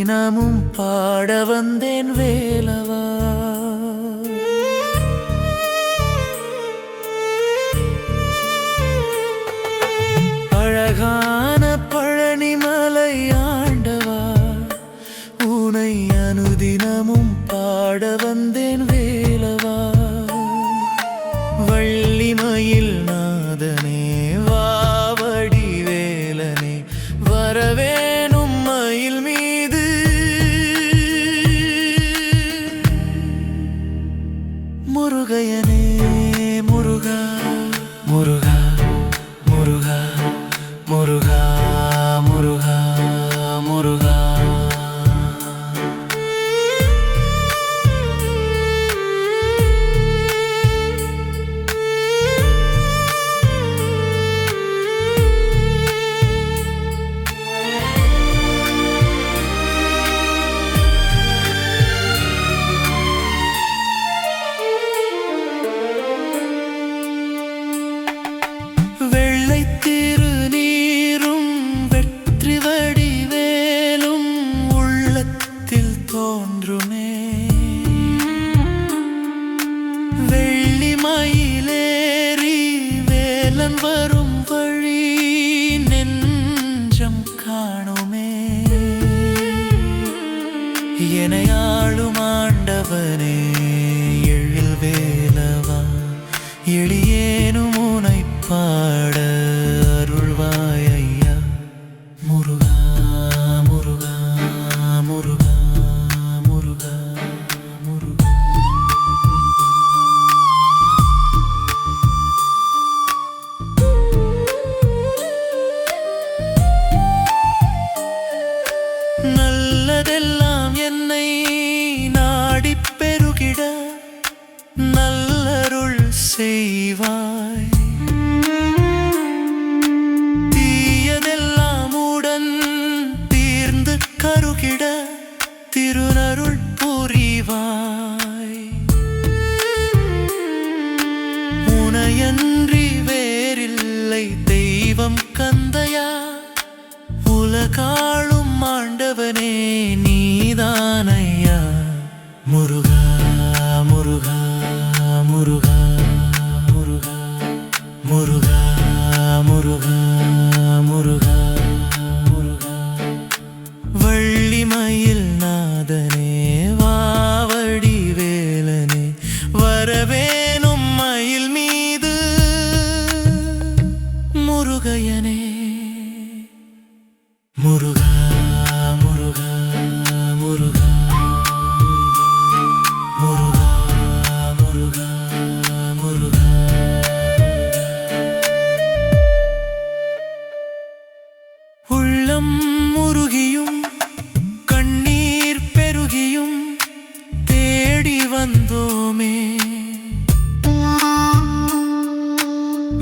அனுதினமும் பாட வந்தேன் வேலவா. அழகான பழனிமலை ஆண்டவா, உனை அனுதினமும் பாட வந்தேன் வேலவா. வள்ளிமயில் நாதனே வாவடி வேலனே, வரவேணும் மயில் மீது. முருகையனே முருகா முருகா முருகா முருகா முருகா முருகா. வெள்ளிமயிலேறி வேலன் வரும் வழி நெஞ்சம் காணுமே. எனையாளும் ஆண்டவனே எழில் வேலவா, எளியேனும் உனை பாட அருள்வாய் ஐயா. முருகா முருகா முருகா முருகா முருகா. நல்லதெல்லாம் என்னை நாடிப் பெருகிட நல்லருள் செய்வாய். தீயதெல்லாம் உடன் தீர்ந்து கருகிட திருநருள் புரிவாய். உனையன்றி வேறில்லை தெய்வம் கந்தையா, உலகாளும் ஆண்டவனே நீதானையா. முருகா முருகா முருகா முருகா முருகா முருகா முருகா முருகா. வள்ளிமயில் நாதனே வாவடி வேலனே, வரவேணும் மயில் மீது. முருகையனே முருகா முருகா முருகா முருகா முருகா முருகா. உள்ளம் முருகியும் கண்ணீர் பெருகியும் தேடி வந்தோமே.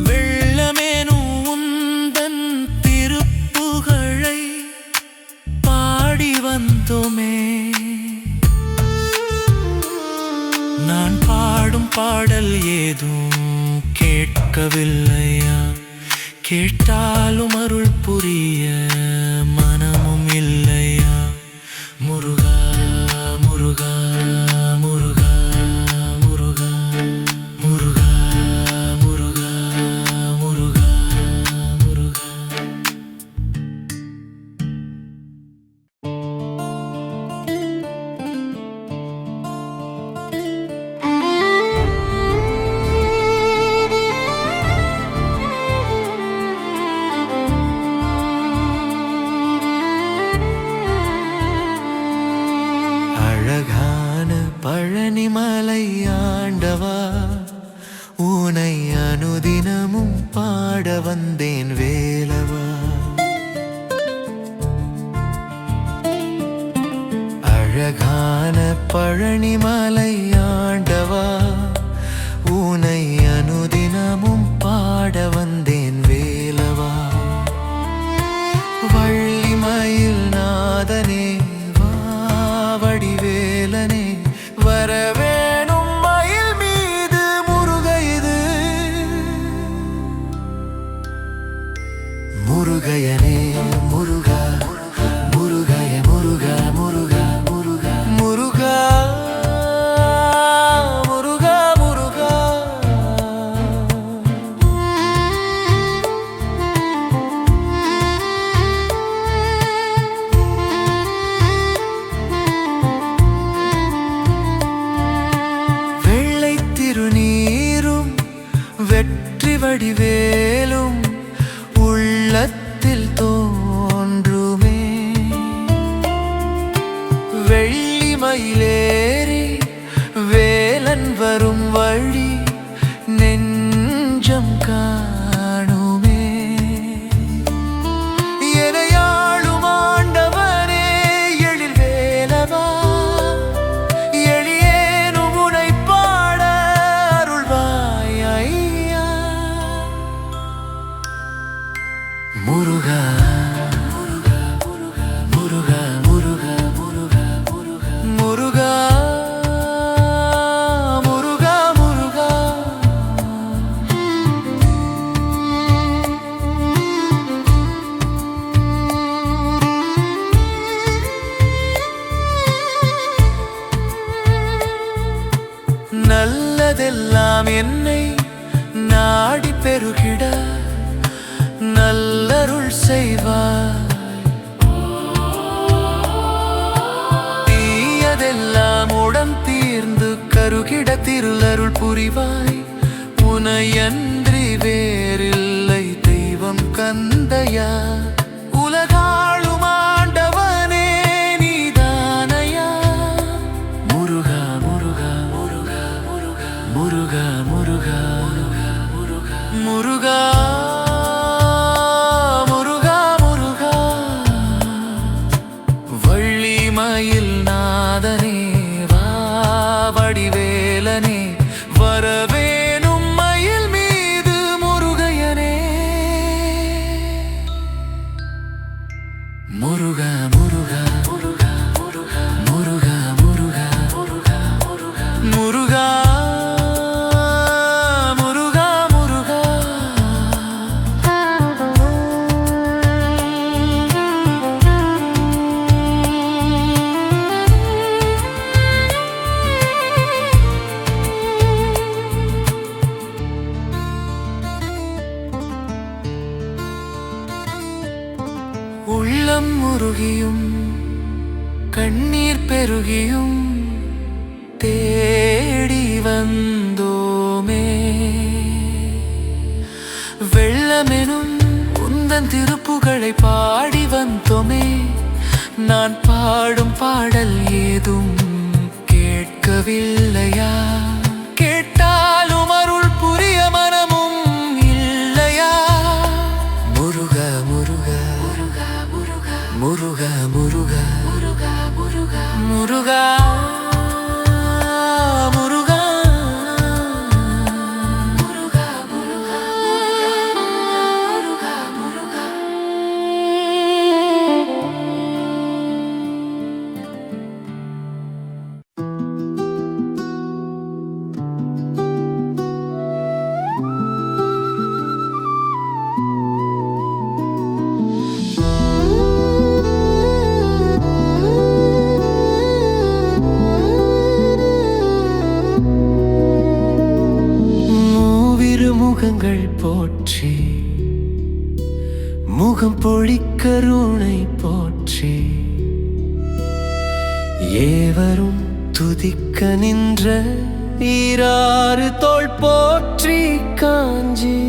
வெள்ளமேனும் உந்தன் திருப்புகழை பாடி வந்தோமே. நான் பாடும் பாடல் ஏதும் கேட்கவில்லையா, கேட்டாலும் அருள் புரிய மனமும் இல்லையா. முருகா முருகா முருகா முருகா முருகா முருகா முருகா முருகா. அழகான பழனிமலை ஆண்டவா, உனை அனுதினமும் பாட வந்தேன் வேலவா. அழகான பழனிமலை ஆண்டவா, உனை அனுதினமும் பாட வந்தேன் வேலவா. வள்ளிமயில் நாதனே வாவடி வேலனே, வரவேணும் மயில் மீது. முருகா இது முருகையனே முருகா முருகாய முருகா முருகா. வடிவேலும் உள்ளத்தில் தோன்றுமே. வெள்ளி மயிலேறி வேலன் வரும் வழி நெஞ்சம் காணுமே. எனையாளும் ஆண்டவனே எழில் வேலவா, எளியேனும் உனை பாட அருள்வாய் ஐயா. முருகா முருகா முருகா முருகா முருகா முருகா முருகா. நல்லதெல்லாம் என்னை நாடி பெருகிட நல்லருள் செய்வாய். தீயதெல்லாம் உடன் தீர்ந்து கருகிட திருளருள் புரிவாய். உனையன்றி வேறில்லை தெய்வம் கந்தையா. உலகாளும் ஆண்டவனே நீதானையா. முருகா முருகா முருகா முருகா முருகா முருகா முருகா முருகா. வள்ளி மயில் நாதனே வா வடிவேலனே வரவேணும் மயில் மீது முருகையனே. முருகா முருகா முருகா முருகா முருகா முருகா முருகா முருகா முருகா. உள்ளம் முருகியும் கண்ணீர் பெருகியும் தேடி வந்தோமே. வெள்ளமெனும் உந்தன் திருப்புகழை பாடி வந்தோமே. நான் பாடும் பாடல் ஏதும் கேட்கவில்லையா. கேட்டாலும் அருள் புரிய மனமும் இல்லையா. முருகா முருகா முருகா முருகா முருகா முருகா முருகா முருகா முருகா முருகா முருகா. முகங்கள் போற்றி முகம் பொழிக்கருணை போற்றி. ஏவரும் துதிக்க நின்ற ஈராறு தோள் போற்றி காஞ்சி.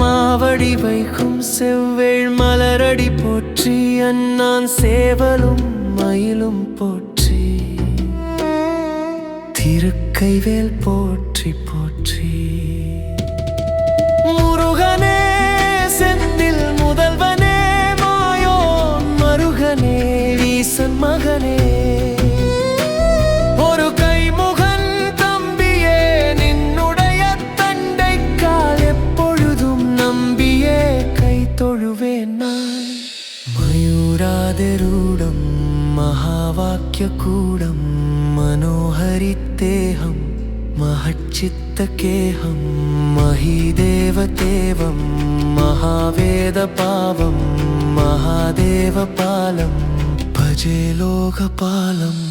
மாவடி வைக்கும் செவ்வேள் மலரடி போற்றி. அண்ணான் சேவலும் மயிலும் போற்றி. திருக்கைவேல் போற்றி போற்றி. முருகனே செந்தில் முதல்வனே மாயோன் மருகனே வீசன் மகனே. ஒரு கைமுகன் தம்பியே நின்னுடைய தண்டைக்கால் எப்பொழுதும் நம்பியே கை தொழுவேன் நான். மயூராதிரூடம் மகாவாக்கிய கூடம் मनोहरितेहं महच्चित्तकेहं महीदेवतेवं महावेदपावं महादेवपालं भजे लोकपालम्.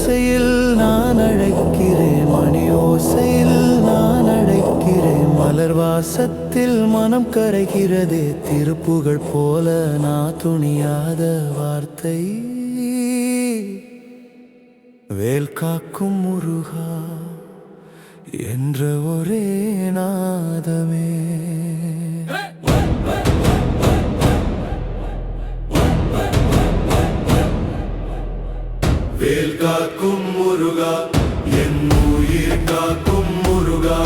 ஓசையில் நான் அழைக்கிறேன், மணி ஓசையில் நான் அழைக்கிறேன். மலர் வாசத்தில் மனம் கரைகிறதே, திருப்புகழ் போல நான் துணியாத வார்த்தை. வேல் காக்கும் முருகா என்ற ஒரே நாதமே. வேல் காக்கும் முருகா என் உயிர் காக்கும் முருகா.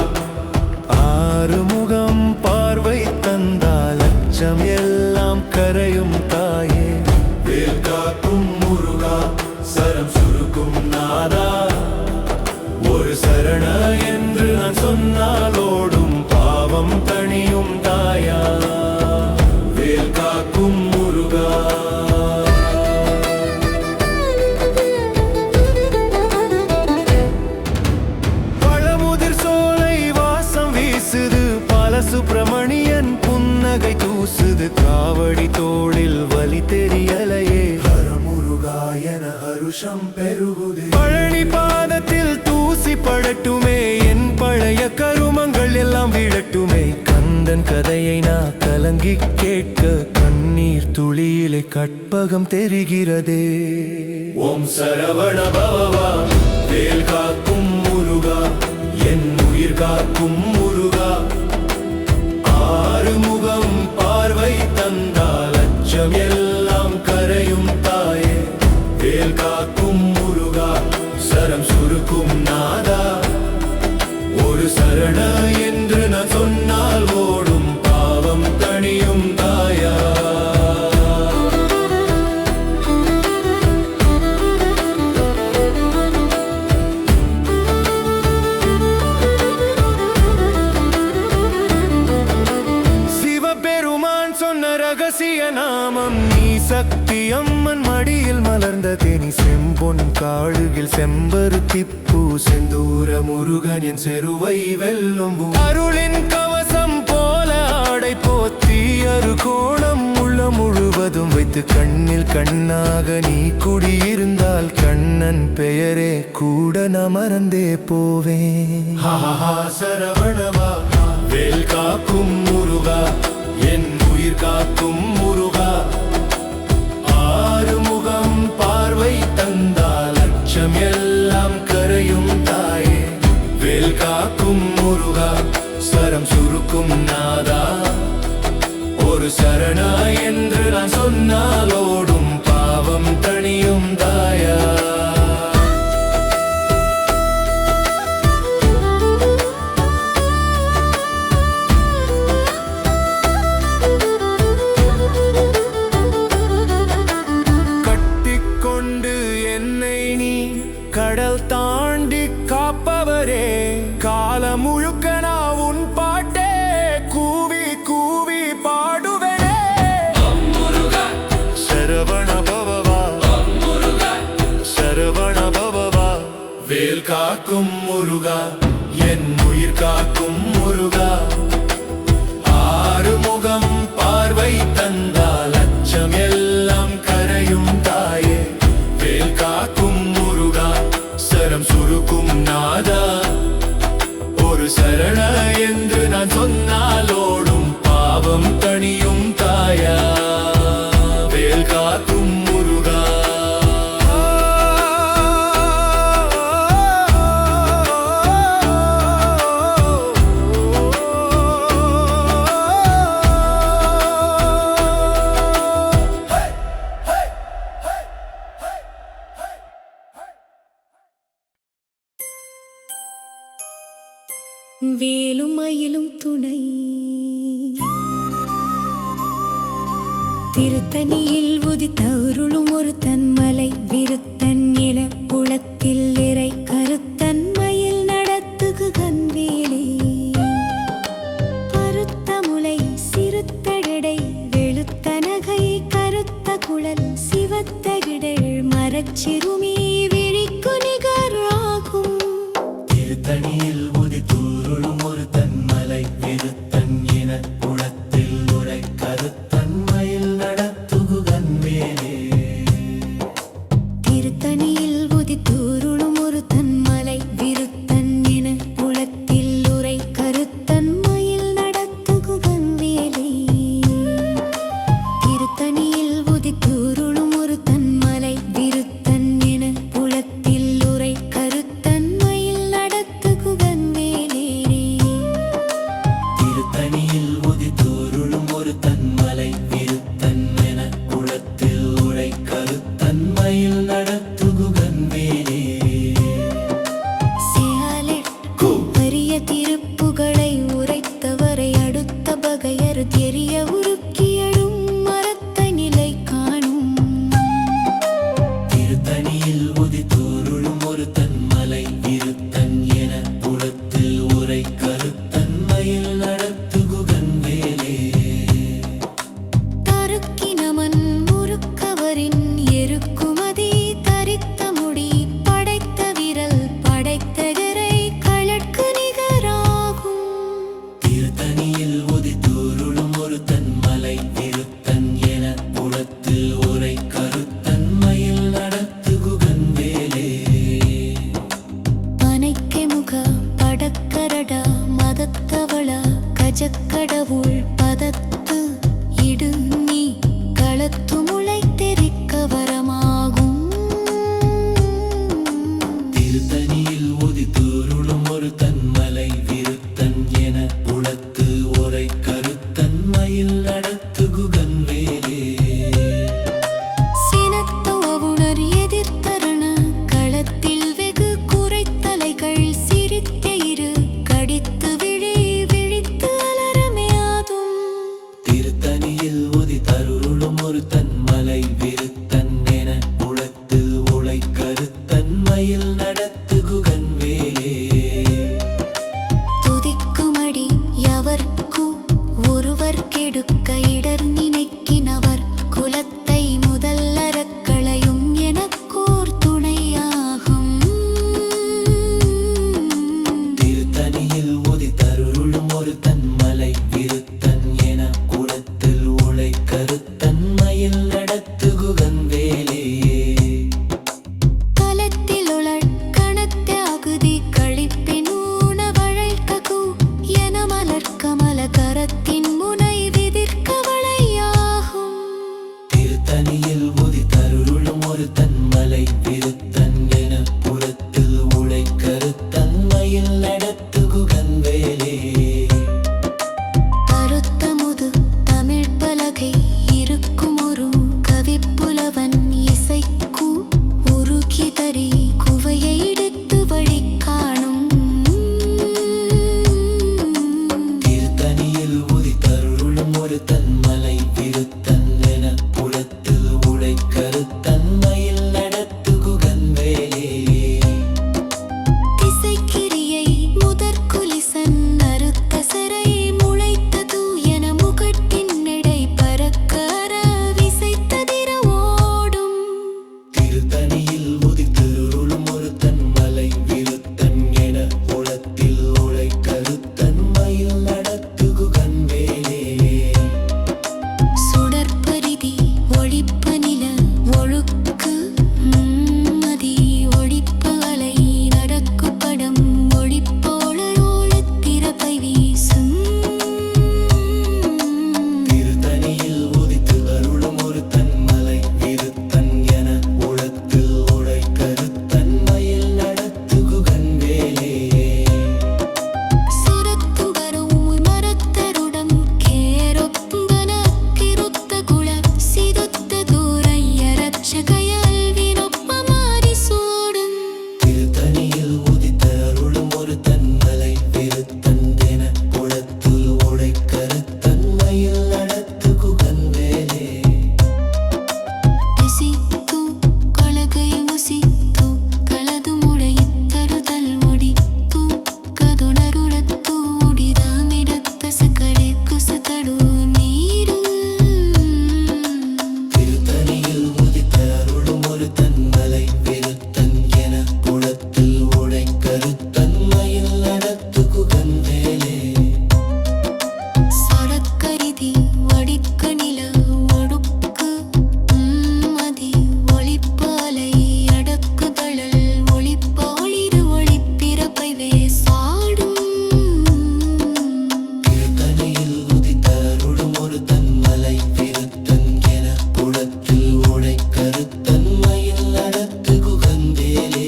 ஆறுமுகம் பார்வை தந்தால் அச்சம் எல்லாம் கரையும் தாயே. வேல் காக்கும் முருகா சரம் சுருக்கும் நாதா. ஒரு சரண என்று நான் சொன்னால் ஓடும் பாவம் தணியும் தாயா. வேல் காக்கும் முருகா. சுப்பிரமணியன் புன்னகை தூசுது, காவடி தோளில் வலி தெரியலையே. ஹரமுருகா என ஹருஷம் பெருகுதே. பழனி பாதத்தில் தூசி படட்டுமே, என் பழைய கருமங்கள் எல்லாம் விடட்டுமே. கந்தன் கதையை நான் கலங்கி கேட்க கண்ணீர் துளியிலே கற்பகம் தெரிகிறதே. ஓம் சரவண பவா வேல் காக்கும் முருகா என் உயிர் காக்கும் முருகா. ஆறுமுகம் பார்வை தந்தால் அச்சம் எல்லாம் கரையும் தாயே. வேல் காக்கும் முருகா சரம் சுருக்கும் நாதா. ஒரு சரண என்று நான் சொன்னால் ஓடும் பாவம் தணியும் தாயா. ரகசிய நாமம் நீ சக்தி அம்மன் மடியில் மலர்ந்த தேனி. செம்பொன் காழுகில் செம்பருத்தி பூ செந்தூர முருகன் என் செருவை வெல்லும். அருளின் கவசம் போல ஆடை போத்தி அரு கோணம் உள்ள முழுவதும் வைத்து கண்ணில் கண்ணாக நீ குடியிருந்தால் கண்ணன் பெயரே கூட நான் மறந்தே போவேன். சரவணவா வேல் காக்கும் முருகா என் உயிர் காக்கும் முருகா. ஆறுமுகம் பார்வை தந்தால் அச்சம் எல்லாம் கரையும் தாயே. வேல் காக்கும் முருகா சரம் சுருக்கும் நாதா. ஒரு சரணா என்று நான் சொன்னால் ஓடும் பாவம் தணியும் தாயா. கடல் தாண்டி காப்பவரே, காலம் முழுக்க நான் உன் பாட்டே கூவி கூவி பாடுவேனே. சரவண பவா சரவண பவா வேல் காக்கும் முருகா என் உயிர் காக்கும் முருகா. ஆறுமுகம் பார்வை தந்தால் அச்சம் எல்லாம் கரையும் தாயே. வேல் காக்கும் முருகா சரம் சுருக்கும் நாதா. ஒரு சரண என்று நான் சொன்னால் ஓடும் பாவம் தணியும் தாயா. வேல் காக்கும் முருகா. வேலும் மயிலும் துணை, திருத்தணியில் உதித்தருளும் ஒரு தன்மலை. விருத்தன் இள குளத்தில் இறை கருத்தன் மயில் நடத்துகு கண்வேலே. பருத்த முலை சிறுத்தடை வெளுத்த நகை கருத்த குழல் சிவத்த விடல் மரச்சிறுமி விழிக்கு நிகராகும். திருத்தணியில் உதித்தருளும் ஒரு தன்மலை. விருத்தன் இன குளத்தில் உரை கருத்தன் மயில் நடத்துகு கண்வேலே. திருத்தணியில் உதித்தருளும் மலை விருத்தன் என உளத்தில் உழை கருத்தன் மயில் நடத்து குகன் வேலே துதிக்குமடி எவர்க்கு ஒருவர் கெடுக்க இடர் நினைக்கினவர் குலத்தை முதல்லறக்களையும் எனக்கூர் துணையாகும் திருத்தணியில் உதித்தருளும் ஒரு தன்மலை விருத்தன் என குளத்தில் உழை கருத்தன் மயில் நடத்து குகன் வேலே கலத்தில் உளர் கணத்த அகுதி கழிப்பின் ஊனவழைக்ககு என மலர் கமல கரத்தின் முனை விதிர்க்கவளையாகும் திருத்தணியில் உதித்தருளும் ஒரு தன்மலை விருத்தன் என புறத்தில் உழை கருத்தன் மயில் நடத்து குகன் வேலே கருத்தமுது தமிழ் பலகை இருக்கும் ஒரு கவிப்புலவன் இசைக்கு உருகி தரி குவையை எடுத்து வழி காணும் திருத்தணியில் உதித்தருளும் ஒரு தன்மலை விருத்தன் என புறத்தில் உழை கருத்தன் மயில் நடத்து குகன் வேலே திசைக்கிரியை முதற்குலிசன் அறுத்த சரை முளைத்தது என முகட்டின் நடை பறக்க விசைத்ததிர ஓடும் திருத்தணியில் உதித்தருளும் ஒரு தன்மலை விருத்தன் என உளத்தில் உழை கருத்தன் மயில் நடத்து குகன் வேலே சுடற்பரிதி ஒழிப்ப நில ஒழுக்கு மதி ஒழிப்ப அலை நடக்கு படம் ஒழிப்போழத்திரப்பை வீசும் திருத்தணியில் உதித்து அருளும் ஒரு தன்மலை விருத்தன் என உளத்தில் உழை கருத்தன் மயில் நடத்து குகன் வேலே சுரத்து வரும் மரத்தருடம் கேரொப்பன கிருத்த குல சிதுத்த தூரைய ரட்சகையால் வினொப்ப மாறி சூடும் திருத்தணியில் உதித்த அருளும் ஒரு தன்மலை விருத்தன் என உளத்தில் உழை கருத்தன் மயில் நடத்து குகன் வேலே ரிசித்து கலகை முசித்து கலது முளைத்தருதல் முடித்து கதுணருளத்து உடிதாமிடத்த சகலை குசதடு நீரு திருத்தணியில் உதித்த அருளும் ஒரு தன்மலை விருத்தன் என உளத்தில் உழை கருத்தன் மயில் நடத்து குகன் வேலே சரக்கரிதி வடிக்க நில ஒடுக்கு மதி ஒளிப்ப அலை அடக்கு தழல் ஒளிப்ப ஒளிரு ஒளிப்பிறப்பை வேசாடும் திருத்தணியில் உதித்த அருளும் ஒரு தன்மலை விருத்தன் என உளத்தில் உழை கருத்தன் மயில் நடத்து குகன் வேலே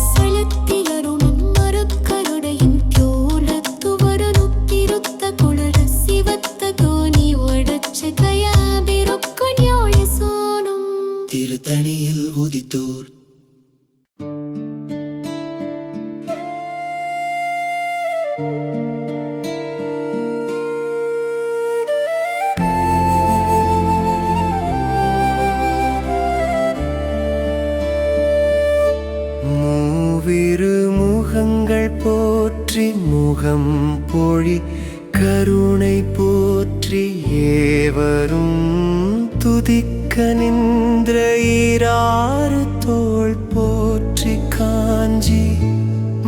சலத்திலருணும் மறுக்கருடையின் கோலத்து வரனுத்திருத்த குளர சிவத்த கோணி ஒடச்ச கயாபிருக்குஞோழ சோனும் திருத்தணியில் உதித்தூர் மூவிரு முகங்கள் போற்றி முகம் பொழி கருணை போற்றி ஏவரும் துதிக்க நின்ற ஈராறு தோள் போற்றி காஞ்சி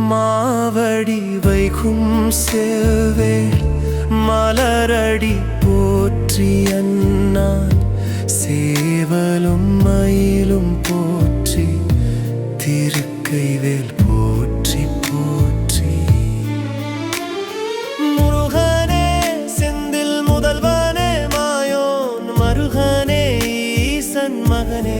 மாவடி வைகும் செவ்வேள் மலரடி போற்றி அன்னான் சேவலும் மயிலும் போற்றி திருக்கைவேல் போற்றி போற்றி முருகனே செந்தில் முதல்வனே மாயோன் மருகனே ஈசன் மகனே